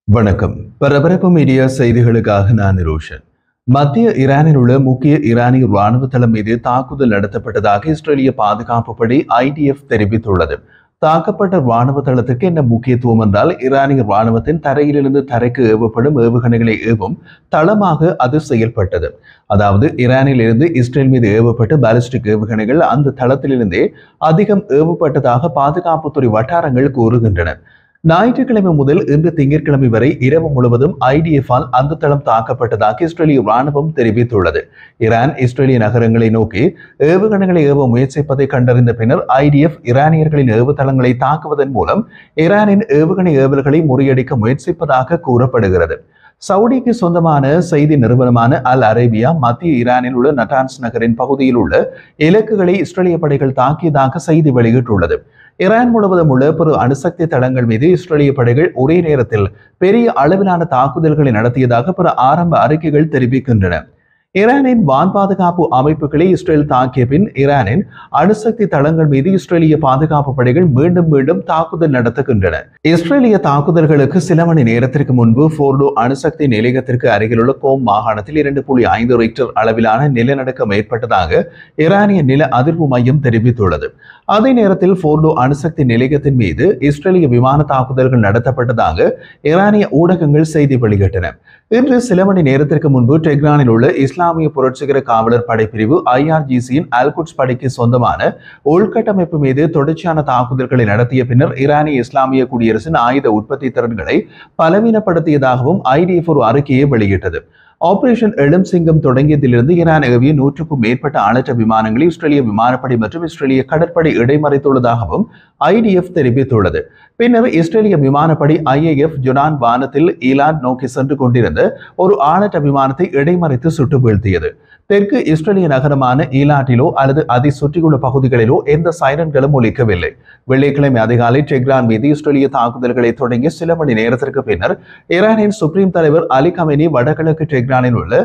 வணக்கம். பரபரப்பு மீடியா செய்திகளுக்காக நான் ரோஷன். மத்திய ஈரானில் உள்ள முக்கிய ஈரானிய ராணுவ தளம் மீது தாக்குதல் நடத்தப்பட்டதாக இஸ்ரேலிய பாதுகாப்பு படை IDF தெரிவித்துள்ளது. தாக்கப்பட்ட ராணுவ தளத்திற்கு என்ன முக்கியத்துவம் என்றால், ஈரானிய ராணுவத்தின் தரையிலிருந்து தரைக்கு ஏவப்படும் ஏவுகணைகளை ஏவும் தளமாக அது செயல்பட்டது. அதாவது ஈரானில் இருந்து இஸ்ரேல் மீது ஏவப்பட்ட பாலிஸ்டிக் ஏவுகணைகள் அந்த தளத்திலிருந்தே அதிகம் ஏவப்பட்டதாக பாதுகாப்புத்துறை வட்டாரங்கள் கூறுகின்றன. ஞாயிற்றுக்கிழமை முதல் இன்று திங்கட்கிழமை வரை இரவு முழுவதும் IDF-ஆல் அந்த தளம் தாக்கப்பட்டதாக இஸ்ரேலிய ராணுவம் தெரிவித்துள்ளது. ஈரான் இஸ்ரேலிய நகரங்களை நோக்கி ஏவுகணைகளை ஏவ முயற்சிப்பதை கண்டறிந்த பின்னர் IDF ஈரானியர்களின் ஏவுதளங்களை தாக்குவதன் மூலம் ஈரானின் ஏவுகணை ஏவல்களை முறியடிக்க முயற்சிப்பதாக கூறப்படுகிறது. சவுடிக்கு சொந்தமான செய்தி நிறுவனமான அல் அரேபியா மத்திய ஈரானில் உள்ள நட்டான்ஸ் நகரின் பகுதியில் உள்ள இலக்குகளை இஸ்ரேலிய படைகள் தாக்கியதாக செய்தி வெளியிட்டுள்ளது. ஈரான் முழுவதும் உள்ள பிற அணுசக்தி தளங்கள் மீது இஸ்ரேலிய படைகள் ஒரே நேரத்தில் பெரிய அளவிலான தாக்குதல்களை நடத்தியதாக பிற ஆரம்ப அறிக்கைகள் தெரிவிக்கின்றன. ஈரானின் வான் பாதுகாப்பு அமைப்புகளை இஸ்ரேல் தாக்கிய பின் ஈரானின் அணுசக்தி தளங்கள் மீது இஸ்ரேலிய பாதுகாப்பு படைகள் மீண்டும் மீண்டும் தாக்குதல் நடத்துகின்றன. இஸ்ரேலிய தாக்குதல்களுக்கு சில மணி நேரத்திற்கு முன்பு போர்டோ அணுசக்தி நிலையத்திற்கு அருகிலுள்ள கோம் மாகாணத்தில் 2.5 ரிக்டர் அளவிலான நிலநடுக்கம் ஏற்பட்டதாக ஈரானிய நில அதிர்வு மையம் தெரிவித்துள்ளது. அதே நேரத்தில் போர்டோ அணுசக்தி நிலையத்தின் மீது இஸ்ரேலிய விமான தாக்குதல்கள் நடத்தப்பட்டதாக ஈரானிய ஊடகங்கள் செய்தி வெளியிட்டன. இன்று சில மணி நேரத்திற்கு முன்பு டெஹ்ரானில் உள்ள இஸ்லாமிய புரட்சிகர காவலர் படைப்பிரிவு IRGC-யின் அல்குட்ஸ் படைக்கு சொந்தமான உள்கட்டமைப்பு மீது தொடர்ச்சியான தாக்குதல்களை நடத்திய பின்னர் ஈரானிய இஸ்லாமிய குடியரசின் ஆயுத உற்பத்தி திறன்களை பலவீனப்படுத்தியதாகவும் IDF ஒரு அறிக்கையை வெளியிட்டது. ஆபரேஷன் எழும் சிங்கம் தொடங்கியதிலிருந்து ஈரான் ஏவிய 100க்கும் மேற்பட்ட அணற்ற விமானங்களை இஸ்ரேலிய விமானப்படை மற்றும் இஸ்ரேலிய கடற்படை இடைமறைத்துள்ளதாகவும் IDF தெரிவித்துள்ளது. பின்னர் இஸ்ரேலிய விமானப்படை IAF ஜொனான் வானத்தில் ஈலான் நோக்கி சென்று கொண்டிருந்த ஒரு ஆளற்ற விமானத்தை இடைமறைத்து சுட்டு வீழ்த்தியது. தெற்கு இஸ்ரேலிய நகரமான ஈலாட்டிலோ அல்லது அதை சுற்றியுள்ள பகுதிகளிலோ எந்த சைரன்களும் ஒலிக்கவில்லை. வெள்ளிக்கிழமை அதிகாலை டெஹ்ரான் மீது இஸ்ரேலிய தாக்குதல்களை தொடங்கிய சில மணி நேரத்திற்கு பின்னர் ஈரானின் சுப்ரீம் தலைவர் அலி கமேனி வடகிழக்கு டெஹ்ரானில் உள்ள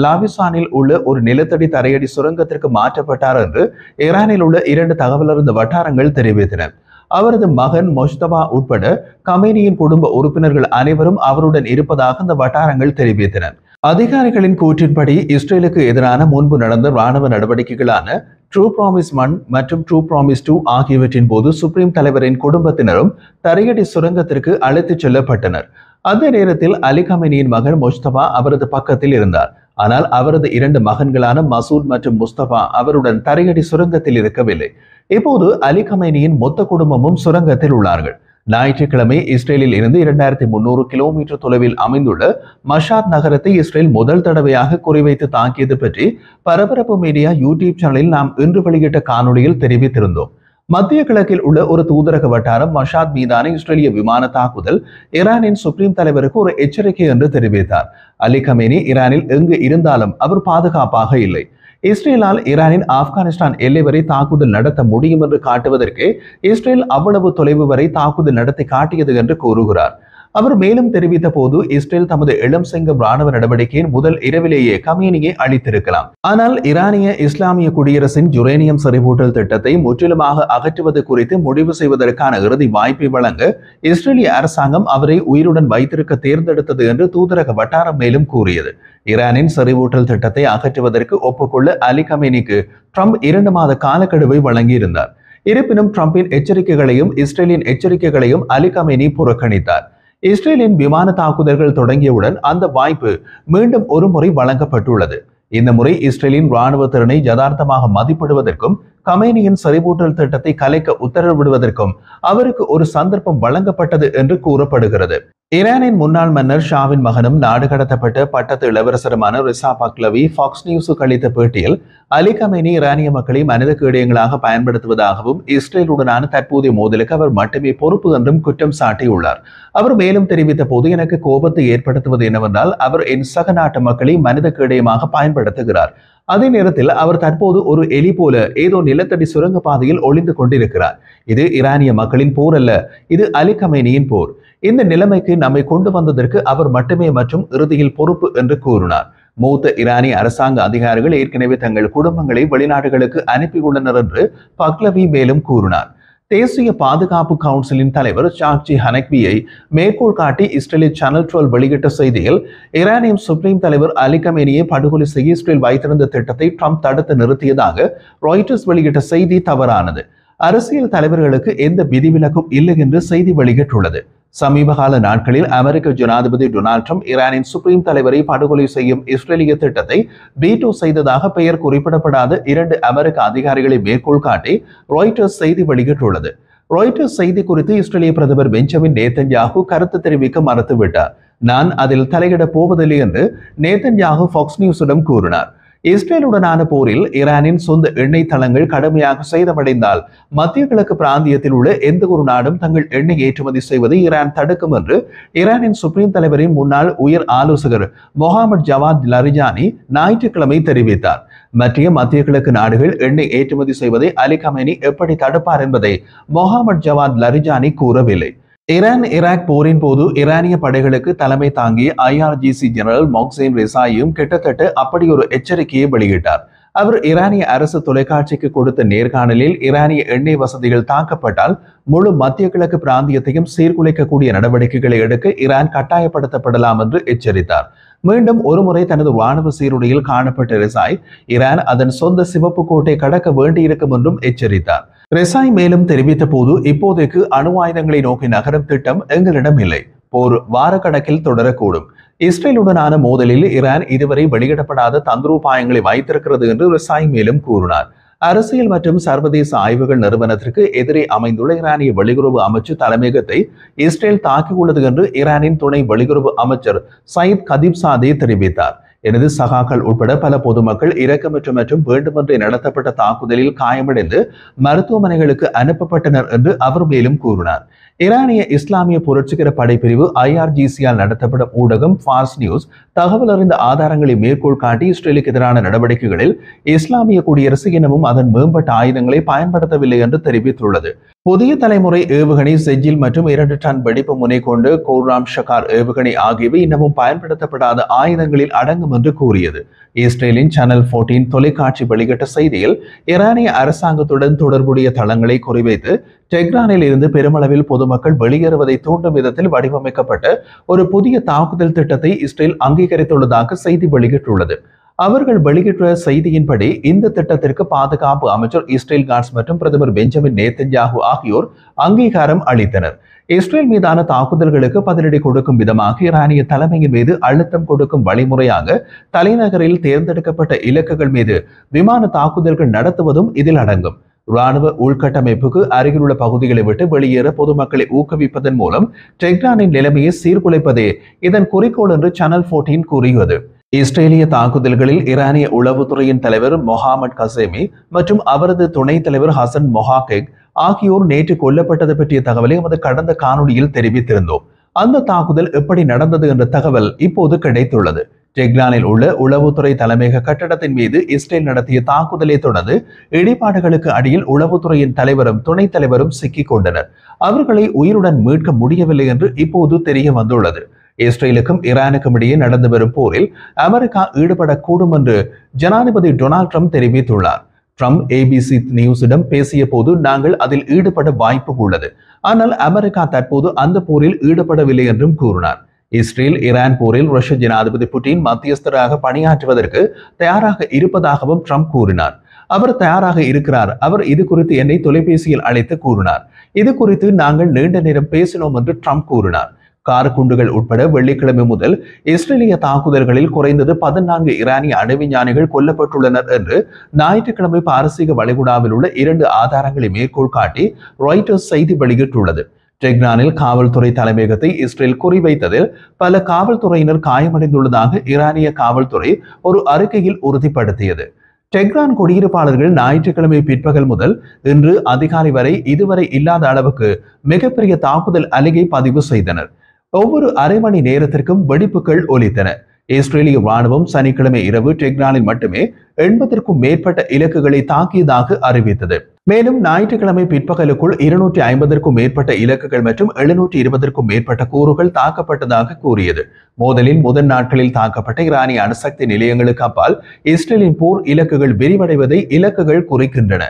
லாவிசானில் உள்ள ஒரு நிலத்தடி தரையடி சுரங்கத்திற்கு மாற்றப்பட்டார் என்று ஈரானில் உள்ள 2 தகவலறிந்த வட்டாரங்கள் தெரிவித்தன. அவரது மகன் மொஜ்தபா உட்பட கமேனியின் குடும்ப உறுப்பினர்கள் அனைவரும் அவருடன் இருப்பதாக அந்த வட்டாரங்கள் தெரிவித்தன. அதிகாரிகளின் கூற்றின்படி இஸ்ரேலுக்கு எதிரான முன்பு நடந்த ராணுவ நடவடிக்கைகளான ட்ரூ ப்ராமிஸ் 1 மற்றும் ட்ரூ ப்ராமிஸ் 2 ஆகியவற்றின் போது சுப்ரீம் தலைவரின் குடும்பத்தினரும் தரையடி சுரங்கத்திற்கு அழைத்துச் செல்லப்பட்டனர். அந்த நேரத்தில் அலி கமேனியின் மகன் மொஜ்தபா அவரது பக்கத்தில் இருந்தார். ஆனால் அவரது 2 மகன்களான மசூத் மற்றும் முஸ்தபா அவருடன் தரையடி சுரங்கத்தில் இருக்கவில்லை. இப்போது அலி கமேனியின் மொத்த குடும்பமும் சுரங்கத்தில் உள்ளார்கள். ஞாயிற்றுக்கிழமை இஸ்ரேலில் இருந்து 2300 கிலோமீட்டர் தொலைவில் அமைந்துள்ள மஷாத் நகரத்தை இஸ்ரேல் முதல் தடவையாக குறிவைத்து தாக்கியது பற்றி பரபரப்பு மீடியா யூடியூப் சேனலில் நாம் இன்று வெளியிட்ட காணொலியில் தெரிவித்திருந்தோம். மத்திய கிழக்கில் உள்ள ஒரு தூதரக வட்டாரம் மஷாத் மீதான இஸ்ரேலிய விமான தாக்குதல் ஈரானின் சுப்ரீம் தலைவருக்கு ஒரு எச்சரிக்கை என்று தெரிவித்தார். அலி கமேனி ஈரானில் எங்கு இருந்தாலும் அவர் பாதுகாப்பாக இல்லை. இஸ்ரேலால் ஈரானின் ஆப்கானிஸ்தான் எல்லை வரை தாக்குதல் நடத்த முடியும் என்று காட்டுவதற்கு இஸ்ரேல் அவ்வளவு தொலைவு வரை தாக்குதல் நடத்தி காட்டியது என்று கூறுகிறார். அவர் மேலும் தெரிவித்த போது இஸ்ரேல் தமது இளம் சிங்கம் ராணுவ நடவடிக்கையின் முதல் இரவிலேயே கமேனியை அளித்திருக்கலாம். ஆனால் ஈரானிய இஸ்லாமிய குடியரசின் யுரேனியம் செறிவூட்டல் திட்டத்தை முற்றிலுமாக அகற்றுவது குறித்து முடிவு செய்வதற்கான இறுதி வாய்ப்பை வழங்க இஸ்ரேலிய அரசாங்கம் அவரை உயிருடன் வைத்திருக்க தேர்ந்தெடுத்தது என்று தூதரக வட்டாரம் மேலும் கூறியது. ஈரானின் செறிவூட்டல் திட்டத்தை அகற்றுவதற்கு ஒப்புக்கொள்ள அலி கமேனிக்கு ட்ரம்ப் 2 மாத காலக்கெடுவை வழங்கியிருந்தார். இருப்பினும் ட்ரம்பின் எச்சரிக்கைகளையும் இஸ்ரேலின் எச்சரிக்கைகளையும் அலி கமேனி புறக்கணித்தார். இஸ்ரேலின் விமான தாக்குதல்கள் தொடங்கியவுடன் அந்த வாய்ப்பு மீண்டும் ஒரு முறை வழங்கப்பட்டுள்ளது. இந்த முறை இஸ்ரேலின் ராணுவ திறனை யதார்த்தமாக மதிப்பிடுவதற்கும் கமேனியின் செறிவூட்டல் திட்டத்தை கலைக்க உத்தரவிடுவதற்கும் அவருக்கு ஒரு சந்தர்ப்பம் வழங்கப்பட்டது என்று கூறப்படுகிறது. ஈரானின் முன்னாள் மன்னர் ஷாவின் மகனும் நாடு கடத்தப்பட்ட பட்டத்து இளவரசருமான ரிசா பக்லவி ஃபாக்ஸ் நியூஸுக்கு அளித்த பேட்டியில் அலி கமேனி ஈரானிய மக்களை மனித கேடயங்களாக பயன்படுத்துவதாகவும் இஸ்ரேலுடனான தற்போதைய மோதலுக்கு அவர் மட்டுமே பொறுப்பு என்றும் குற்றம் சாட்டியுள்ளார். அவர் மேலும் தெரிவித்த போது, எனக்கு கோபத்தை ஏற்படுத்துவது என்னவென்றால் அவர் என் சக நாட்டு மக்களை மனித கேடயமாக பயன்படுத்துகிறார். அதே நேரத்தில் அவர் தற்போது ஒரு எலி போல ஏதோ நிலத்தடி சுரங்க பாதையில் ஒளிந்து கொண்டிருக்கிறார். இது ஈரானிய மக்களின் போர் அல்ல, இது அலி கமேனியின் போர். இந்த நிலைமைக்கு நம்மை கொண்டு வந்ததற்கு அவர் மட்டுமே மற்றும் இறுதியில் பொறுப்பு என்று கூறினார். மூத்த ஈரானிய அரசாங்க அதிகாரிகள் ஏற்கனவே தங்கள் குடும்பங்களை வெளிநாடுகளுக்கு அனுப்பியுள்ளனர் என்று பக்லவி மேலும் கூறினார். தேசிய பாதுகாப்பு கவுன்சிலின் தலைவர் ஷாக்ஜி ஹனக்வியை மேற்கோள் காட்டி இஸ்ரேலில் சேனல் 12 வெளியிட்ட செய்தியில், ஈரானியம் சுப்ரீம் தலைவர் அலி கமேனியை படுகொலை செய்ய இஸ்ரேல் வைத்திருந்த திட்டத்தை ட்ரம்ப் தடுத்து நிறுத்தியதாக ராய்ட்டர்ஸ் வெளியிட்ட செய்தி தவறானது. அரசியல் தலைவர்களுக்கு எந்த விதிவிலக்கும் இல்லை என்று செய்தி வெளியிட்டுள்ளது. சமீபகால நாட்களில் அமெரிக்க ஜனாதிபதி டொனால்ட் ட்ரம்ப் ஈரானின் சுப்ரீம் தலைவரை படுகொலை செய்யும் இஸ்ரேலிய திட்டத்தை வீட்டோ செய்ததாக பெயர் குறிப்பிடப்படாத 2 அமெரிக்க அதிகாரிகளை மேற்கோள் காட்டி ராய்ட்டர்ஸ் செய்தி வெளியிட்டுள்ளது. ராய்ட்டர்ஸ் செய்தி குறித்து இஸ்ரேலிய பிரதமர் பெஞ்சமின் நேதன்யாகு கருத்து தெரிவிக்க மறுத்துவிட்டார். நான் அதில் தலையிடப் போவதில்லை என்று நேதன்யாகு ஃபாக்ஸ் நியூஸிடம் கூறினார். இஸ்ரேலுடனான போரில் ஈரானின் சொந்த எண்ணெய் தளங்கள் கடுமையாக சேதமடைந்தால் மத்திய கிழக்கு பிராந்தியத்தில் உள்ள எந்த ஒரு நாடும் தங்கள் எண்ணெய் ஏற்றுமதி செய்வதை ஈரான் தடுக்கும் என்று ஈரானின் சுப்ரீம் தலைவரின் முன்னாள் உயர் ஆலோசகர் மொஹாமட் ஜவாத் லரிஜானி ஞாயிற்றுக்கிழமை தெரிவித்தார். மத்திய கிழக்கு நாடுகள் எண்ணெய் ஏற்றுமதி செய்வதை அலி கமேனி எப்படி தடுப்பார் என்பதை மொஹாமட் ஜவாத் லரிஜானி கூறவில்லை. ஈரான் போரின் போது ஈரானிய படைகளுக்கு தலைமை தாங்கிய IRGC ஜெனரல் மொக்சேன் ரெசாயும் கிட்டத்தட்ட அப்படி ஒரு எச்சரிக்கையை வெளியிட்டார். அவர் ஈரானிய அரசு தொலைக்காட்சிக்கு கொடுத்த நேர்காணலில் ஈரானிய எண்ணெய் வசதிகள் தாக்கப்பட்டால் முழு மத்திய கிழக்கு பிராந்தியத்தையும் சீர்குலைக்கக்கூடிய நடவடிக்கைகளை எடுக்க ஈரான் கட்டாயப்படுத்தப்படலாம் என்று எச்சரித்தார். மீண்டும் ஒருமுறை தனது ராணுவ சீருடையில் காணப்பட்ட ரெசாய் ஈரான் அதன் சொந்த சிவப்பு கோட்டை கடக்க வேண்டியிருக்கும் என்றும் எச்சரித்தார். ரெசாய் மேலும் தெரிவித்த போது, இப்போதைக்கு அணு ஆயுதங்களை நோக்கி நகரும் திட்டம் எங்களிடம் இல்லை. போர் வாரக்கணக்கில் தொடரக்கூடும். இஸ்ரேலுடனான மோதலில் ஈரான் இதுவரை வெளியிடப்படாத தந்திரோபாயங்களை வைத்திருக்கிறது என்று ரெசாய் மேலும் கூறினார். அரசியல் மற்றும் சர்வதேச ஆய்வுகள் நிறுவனத்திற்கு எதிரே அமைந்துள்ள ஈரானிய வெளியுறவு அமைச்சு தலைமையகத்தை இஸ்ரேல் தாக்கியுள்ளது என்று ஈரானின் துணை வெளியுறவு அமைச்சர் சயீத் கதீப்சாதே தெரிவித்தார். எனது சகாக்கள் உட்பட பல பொதுமக்கள் இரக்கமற்ற மற்றும் வேண்டுமென்றே நடத்தப்பட்ட தாக்குதலில் காயமடைந்து மருத்துவமனைகளுக்கு அனுப்பப்பட்டனர் என்று அவர் மேலும் கூறினார். ஈரானிய இஸ்லாமிய புரட்சிகர படைப்பிரிவு IRGC-யால் நடத்தப்படும் ஊடகம் ஃபார்ஸ் நியூஸ் தகவல் அறிந்த ஆதாரங்களை மேற்கோள் காட்டி இஸ்ரேலுக்கு எதிரான நடவடிக்கைகளில் இஸ்லாமிய குடியரசு இன்னமும் அதன் மேம்பட்ட ஆயுதங்களை பயன்படுத்தவில்லை என்று தெரிவித்துள்ளது. புதிய தலைமுறை ஏவுகணை செஜில் மற்றும் 2 டன் வெடிப்பு முனை கொண்டு கோர்ராம் ஷகார் ஏவுகணை ஆகியவை இன்னமும் பயன்படுத்தப்படாத ஆயுதங்களில் அடங்கும் என்று கூறியது. இஸ்ரேலின் சேனல் 14 தொலைக்காட்சி வெளியிட்ட செய்தியில், ஈரானிய அரசாங்கத்துடன் தொடர்புடைய தளங்களை குறிவைத்து டெஹ்ரானில் இருந்து பெருமளவில் பொதுமக்கள் வெளியேறுவதை தூண்டும் விதத்தில் வடிவமைக்கப்பட்ட ஒரு புதிய தாக்குதல் திட்டத்தை இஸ்ரேல் அங்கீகரித்துள்ளதாக செய்தி வெளியிட்டுள்ளது. அவர்கள் வெளியிட்ட செய்தியின்படி இந்த திட்டத்திற்கு பாதுகாப்பு அமைச்சர் இஸ்ரேல் காட்ஸ் மற்றும் பிரதமர் பெஞ்சமின் நேதன்யாகு ஆகியோர் அங்கீகாரம் அளித்தனர். இஸ்ரேல் மீதான தாக்குதல்களுக்கு பதிலடி கொடுக்கும் விதமாக ஈரானிய தலைமையின் மீது அழுத்தம் கொடுக்கும் வழிமுறையாக தலைநகரில் தேர்ந்தெடுக்கப்பட்ட இலக்குகள் மீது விமான தாக்குதல்கள் நடத்துவதும் இதில் அடங்கும். ராணுவ உள்கட்டமைப்புக்கு அருகிலுள்ள பகுதிகளை விட்டு வெளியேற பொதுமக்களை ஊக்குவிப்பதன் மூலம் டெஹ்ரானின் நிலைமையை சீர்குலைப்பதே இதன் குறிக்கோள் என்று சேனல் 14 கூறியது. இஸ்ரேலிய தாக்குதல்களில் ஈரானிய உளவுத்துறையின் தலைவர் மொஹாமட் கசேமி மற்றும் அவரது துணைத் தலைவர் ஹசன் மொஹாகெக் ஆகியோர் நேற்று கொல்லப்பட்டது பற்றிய தகவலை நமது கடந்த காணொலியில் தெரிவித்திருந்தோம். அந்த தாக்குதல் எப்படி நடந்தது என்ற தகவல் இப்போது கிடைத்துள்ளது. டெஹ்ரானில் உள்ள உளவுத்துறை தலைமையக கட்டடத்தின் மீது இஸ்ரேல் நடத்திய தாக்குதலை தொடர்ந்து இடிபாடுகளுக்கு அடியில் உளவுத்துறையின் தலைவரும் துணைத் தலைவரும் சிக்கிக் கொண்டனர். அவர்களை உயிருடன் மீட்க முடியவில்லை என்று இப்போது தெரிய வந்துள்ளது. இஸ்ரேலுக்கும் ஈரானுக்கும் இடையே நடந்து வரும் போரில் அமெரிக்கா ஈடுபடக்கூடும் என்று ஜனாதிபதி டொனால்ட் ட்ரம்ப் தெரிவித்துள்ளார். ட்ரம்ப் ABC நியூஸிடம் பேசிய போது, நாங்கள் அதில் ஈடுபட வாய்ப்பு உள்ளது, ஆனால் அமெரிக்கா தற்போது அந்த போரில் ஈடுபடவில்லை என்றும் கூறினார். இஸ்ரேல் ஈரான் போரில் ரஷ்ய ஜனாதிபதி புட்டின் மத்தியஸ்தராக பணியாற்றுவதற்கு தயாராக இருப்பதாகவும் ட்ரம்ப் கூறினார். அவர் தயாராக இருக்கிறார். அவர் இது குறித்து என்னை தொலைபேசியில் அழைத்து கூறினார். இது குறித்து நாங்கள் நீண்ட நேரம் பேசினோம் என்று ட்ரம்ப் கூறினார். கார் குண்டுகள் உட்பட வெள்ளிக்கிழமை முதல் இஸ்ரேலிய தாக்குதல்களில் குறைந்தது 14 ஈரானிய அணுவிஞ்ஞானிகள் கொல்லப்பட்டுள்ளனர் என்று ஞாயிற்றுக்கிழமை பாரசீக வளைகுடாவில் உள்ள 2 ஆதாரங்களை மேற்கோள் காட்டி ராய்ட்டர்ஸ் செய்தி வெளியிட்டுள்ளது. டெஹ்ரானில் காவல்துறை தலைமையகத்தை இஸ்ரேல் குறிவைத்ததில் பல காவல்துறையினர் காயமடைந்துள்ளதாக ஈரானிய காவல்துறை ஒரு அறிக்கையில் உறுதிப்படுத்தியது. டெஹ்ரான் குடியிருப்பாளர்கள் ஞாயிற்றுக்கிழமை பிற்பகல் முதல் இன்று அதிகாலை வரை இதுவரை இல்லாத அளவுக்கு மிகப்பெரிய தாக்குதல் அலையை பதிவு செய்தனர். ஒவ்வொரு அரை மணி நேரத்திற்கும் வெடிப்புகள் ஒலித்தன. இஸ்ரேலிய ராணுவம் சனிக்கிழமை இரவு டெஹ்ரானில் மட்டுமே 80க்கும் மேற்பட்ட இலக்குகளை தாக்கியதாக அறிவித்தது. மேலும் ஞாயிற்றுக்கிழமை பிற்பகலுக்குள் 250க்கும் மேற்பட்ட இலக்குகள் மற்றும் 720க்கும் மேற்பட்ட கூறுகள் தாக்கப்பட்டதாக கூறியது. மோதலின் முதல் நாட்களில் தாக்கப்பட்ட ஈரானிய அணுசக்தி நிலையங்களுக்கு அப்பால் இஸ்ரேலின் போர் இலக்குகள் விரிவடைவதை இலக்குகள் குறிக்கின்றன.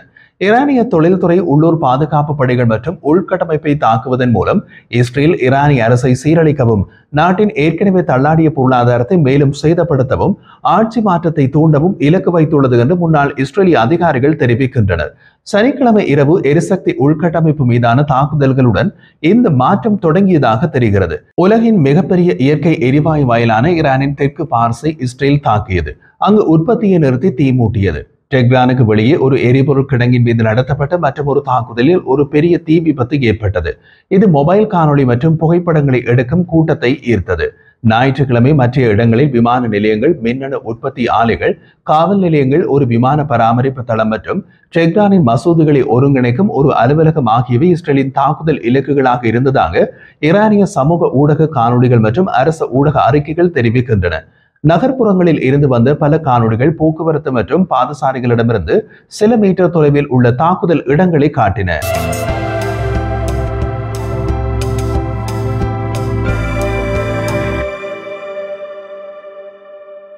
ஈரானிய தொழில்துறை, உள்ளூர் பாதுகாப்பு படைகள் மற்றும் உள்கட்டமைப்பை தாக்குவதன் மூலம் இஸ்ரேல் ஈரானிய அரசை சீரழிக்கவும், நாட்டின் ஏற்கனவே தள்ளாடிய பொருளாதாரத்தை மேலும் சேதப்படுத்தவும், ஆட்சி மாற்றத்தை தூண்டவும் இலக்கு வைத்துள்ளது என்று முன்னாள் இஸ்ரேலிய அதிகாரிகள் தெரிவிக்கின்றனர். சனிக்கிழமை இரவு எரிசக்தி உள்கட்டமைப்பு மீதான தாக்குதல்களுடன் இந்த மாற்றம் தொடங்கியதாக தெரிகிறது. உலகின் மிகப்பெரிய இயற்கை எரிவாயு வயலான ஈரானின் தெற்கு பார்ஸை இஸ்ரேல் தாக்கியது. அங்கு உற்பத்தியை நிறுத்தி தீ மூட்டியது. டெஹ்ரானுக்கு வெளியே ஒரு எரிபொருள் கிடங்கின் மீது நடத்தப்பட்ட மற்றொரு தாக்குதலில் ஒரு பெரிய தீ விபத்து ஏற்பட்டது. இது மொபைல் காணொளி மற்றும் புகைப்படங்களை எடுக்கும் கூட்டத்தை ஈர்த்தது. ஞாயிற்றுக்கிழமை மற்ற இடங்களில் விமான நிலையங்கள், மின்னணு உற்பத்தி ஆலைகள், காவல் நிலையங்கள், ஒரு விமான பராமரிப்பு தளம் மற்றும் டெஹ்ரானின் மசூதிகளை ஒருங்கிணைக்கும் ஒரு அலுவலகம் ஆகியவை இஸ்ரேலின் தாக்குதல் இலக்குகளாக இருந்ததாக ஈரானிய சமூக ஊடக காணொளிகள் மற்றும் அரசு ஊடக அறிக்கைகள் தெரிவிக்கின்றன. நகர்ப்புறங்களில் இருந்து வந்த பல காணொளிகள் போக்குவரத்து மற்றும் பாதசாரிகளிடமிருந்து சில மீட்டர் தொலைவில் உள்ள தாக்குதல் இடங்களை காட்டின.